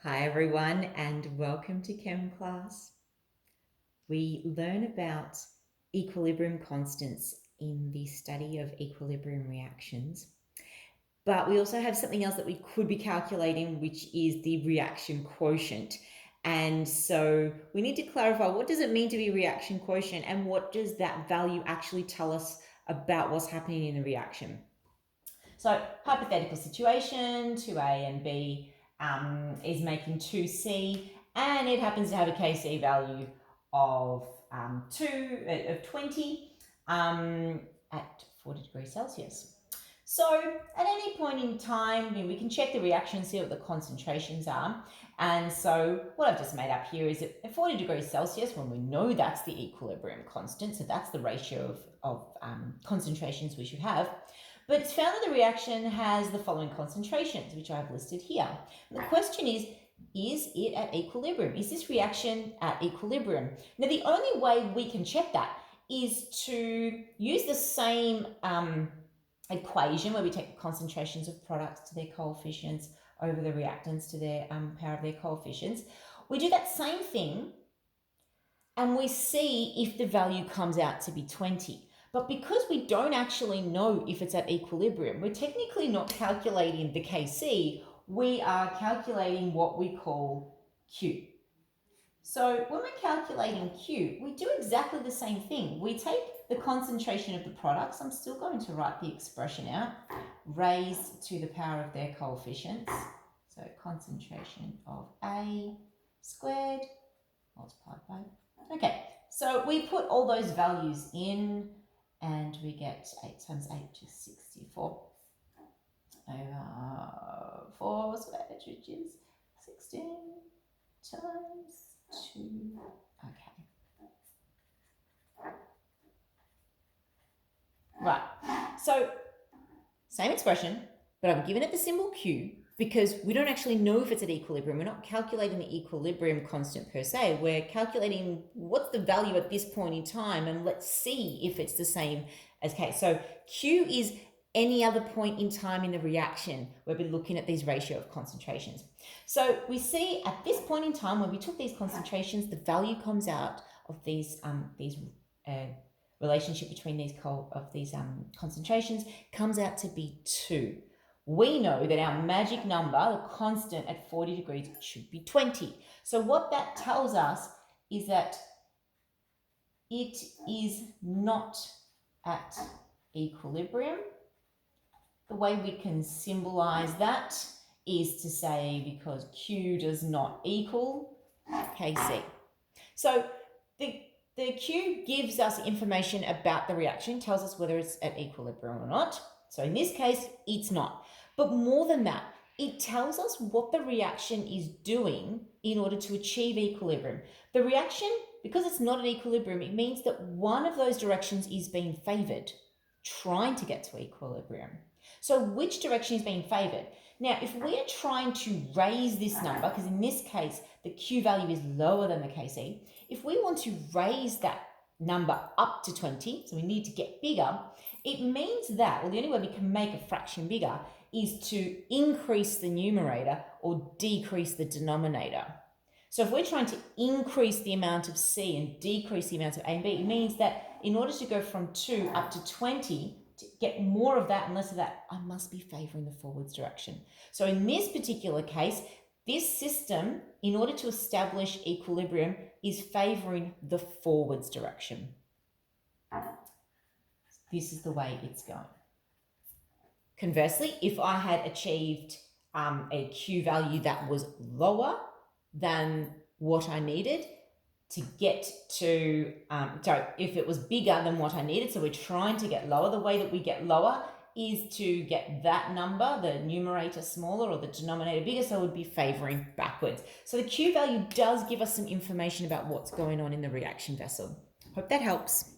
Hi everyone and welcome to Chem class. We learn about equilibrium constants in the study of equilibrium reactions, but we also have something else that we could be calculating, which is the reaction quotient. And so we need to clarify, what does it mean to be reaction quotient and what does that value actually tell us about what's happening in the reaction? So hypothetical situation, 2A and B is making 2C, and it happens to have a Kc value of 20 at 40 degrees Celsius. So at any point in time, we can check the reaction, see what the concentrations are. And so what I've just made up here is at 40 degrees Celsius, when we know that's the equilibrium constant, so that's the ratio of concentrations we should have, but it's found that the reaction has the following concentrations, which I've listed here. And the question is it at equilibrium? Is this reaction at equilibrium? Now, the only way we can check that is to use the same equation where we take the concentrations of products to their coefficients over the reactants to their power of their coefficients. We do that same thing and we see if the value comes out to be 20. But because we don't actually know if it's at equilibrium, we're technically not calculating the Kc, we are calculating what we call Q. So when we're calculating Q, we do exactly the same thing. We take the concentration of the products, I'm still going to write the expression out, raised to the power of their coefficients. So concentration of A squared multiplied by, okay. So we put all those values in and we get 8 times 8, which is 64 over 4 squared, which is 16 times 2. Okay. Right. So same expression, but I'm giving it the symbol Q because we don't actually know if it's at equilibrium. We're not calculating the equilibrium constant per se. We're calculating what's the value at this point in time, and let's see if it's the same as K. So Q is any other point in time in the reaction where we're looking at these ratio of concentrations. So we see at this point in time when we took these concentrations, the value comes out of these relationship between these concentrations comes out to be 2. We know that our magic number, the constant at 40 degrees, should be 20. So what that tells us is that it is not at equilibrium. The way we can symbolize that is to say because Q does not equal Kc. So the Q gives us information about the reaction, tells us whether it's at equilibrium or not. So in this case, it's not. But more than that, it tells us what the reaction is doing in order to achieve equilibrium. The reaction, because it's not at equilibrium, it means that one of those directions is being favored, trying to get to equilibrium. So which direction is being favored? Now, if we are trying to raise this number, because in this case, the Q value is lower than the Kc, if we want to raise that number up to 20, so we need to get bigger, it means that, well, the only way we can make a fraction bigger is to increase the numerator or decrease the denominator. So if we're trying to increase the amount of C and decrease the amount of A and B, it means that in order to go from 2 up to 20, to get more of that and less of that, I must be favoring the forwards direction. So in this particular case, this system, in order to establish equilibrium, is favoring the forwards direction. This is the way it's going. Conversely, if I had achieved a Q value that was lower than what I needed to get to, if it was bigger than what I needed, so we're trying to get lower, the way that we get lower is to get that number, the numerator smaller or the denominator bigger, so it would be favoring backwards. So the Q value does give us some information about what's going on in the reaction vessel. Hope that helps.